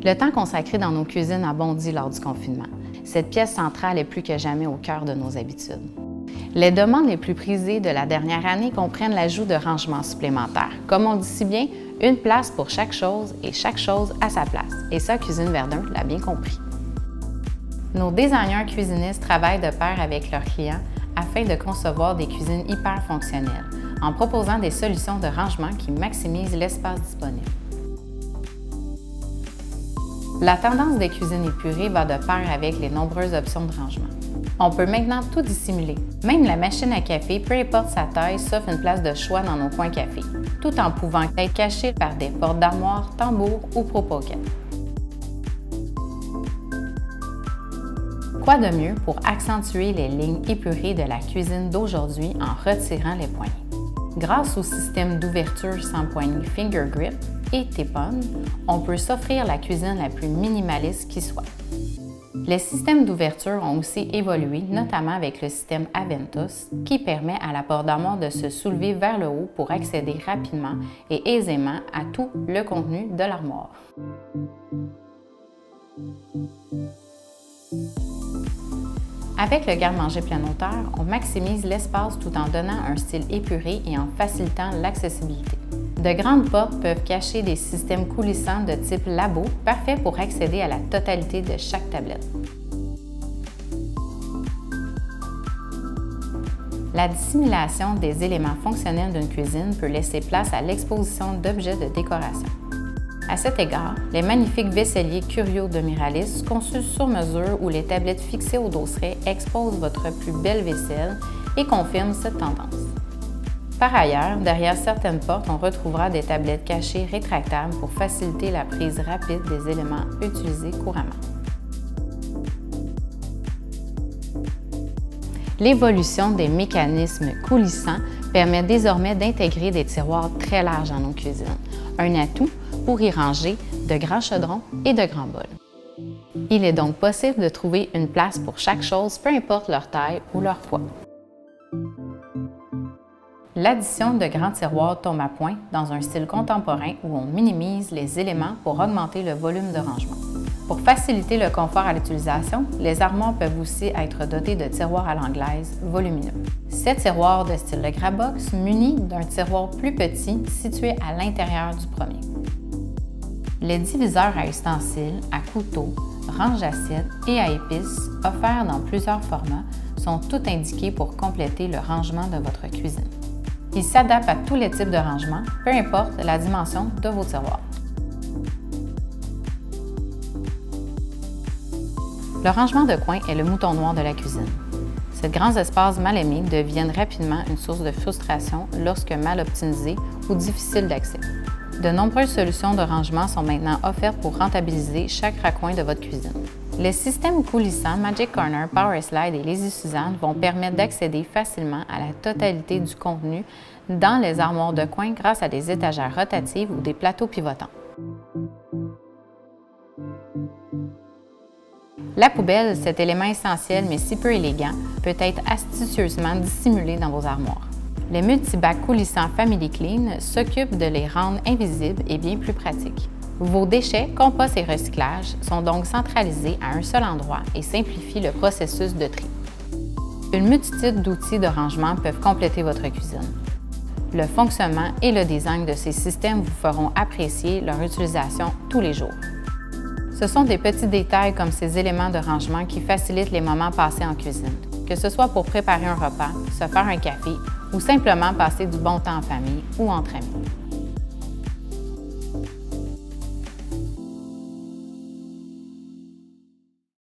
Le temps consacré dans nos cuisines a bondi lors du confinement. Cette pièce centrale est plus que jamais au cœur de nos habitudes. Les demandes les plus prisées de la dernière année comprennent l'ajout de rangements supplémentaires. Comme on dit si bien, une place pour chaque chose et chaque chose à sa place. Et ça, Cuisine Verdun l'a bien compris. Nos designers cuisinistes travaillent de pair avec leurs clients afin de concevoir des cuisines hyper fonctionnelles, en proposant des solutions de rangement qui maximisent l'espace disponible. La tendance des cuisines épurées va de pair avec les nombreuses options de rangement. On peut maintenant tout dissimuler. Même la machine à café, peu importe sa taille, s'offre une place de choix dans nos coins café, tout en pouvant être cachée par des portes d'armoire, tambours ou propoquettes. Quoi de mieux pour accentuer les lignes épurées de la cuisine d'aujourd'hui en retirant les poignées? Grâce au système d'ouverture sans poignée Finger Grip et T-Pon, on peut s'offrir la cuisine la plus minimaliste qui soit. Les systèmes d'ouverture ont aussi évolué, notamment avec le système Aventus, qui permet à la porte d'armoire de se soulever vers le haut pour accéder rapidement et aisément à tout le contenu de l'armoire. Avec le garde-manger plein hauteur, on maximise l'espace tout en donnant un style épuré et en facilitant l'accessibilité. De grandes portes peuvent cacher des systèmes coulissants de type labo, parfaits pour accéder à la totalité de chaque tablette. La dissimulation des éléments fonctionnels d'une cuisine peut laisser place à l'exposition d'objets de décoration. À cet égard, les magnifiques vaisseliers Curio de Miralis, conçus sur mesure où les tablettes fixées au dosseret exposent votre plus belle vaisselle et confirment cette tendance. Par ailleurs, derrière certaines portes, on retrouvera des tablettes cachées rétractables pour faciliter la prise rapide des éléments utilisés couramment. L'évolution des mécanismes coulissants permet désormais d'intégrer des tiroirs très larges dans nos cuisines, un atout pour y ranger de grands chaudrons et de grands bols. Il est donc possible de trouver une place pour chaque chose, peu importe leur taille ou leur poids. L'addition de grands tiroirs tombe à point dans un style contemporain où on minimise les éléments pour augmenter le volume de rangement. Pour faciliter le confort à l'utilisation, les armoires peuvent aussi être dotées de tiroirs à l'anglaise volumineux. Ces tiroirs de style de grab-box munis d'un tiroir plus petit situé à l'intérieur du premier. Les diviseurs à ustensiles, à couteaux, range-assiettes et à épices, offerts dans plusieurs formats, sont tous indiqués pour compléter le rangement de votre cuisine. Ils s'adaptent à tous les types de rangement, peu importe la dimension de vos tiroirs. Le rangement de coin est le mouton noir de la cuisine. Ces grands espaces mal aimés deviennent rapidement une source de frustration lorsque mal optimisés ou difficiles d'accès. De nombreuses solutions de rangement sont maintenant offertes pour rentabiliser chaque raccoin de votre cuisine. Les systèmes coulissants Magic Corner, Power Slide et Lazy Suzanne vont permettre d'accéder facilement à la totalité du contenu dans les armoires de coin grâce à des étagères rotatives ou des plateaux pivotants. La poubelle, cet élément essentiel mais si peu élégant, peut être astucieusement dissimulé dans vos armoires. Les multibacs coulissants Family Clean s'occupent de les rendre invisibles et bien plus pratiques. Vos déchets, compost et recyclage sont donc centralisés à un seul endroit et simplifient le processus de tri. Une multitude d'outils de rangement peuvent compléter votre cuisine. Le fonctionnement et le design de ces systèmes vous feront apprécier leur utilisation tous les jours. Ce sont des petits détails comme ces éléments de rangement qui facilitent les moments passés en cuisine, que ce soit pour préparer un repas, se faire un café ou simplement passer du bon temps en famille ou entre amis.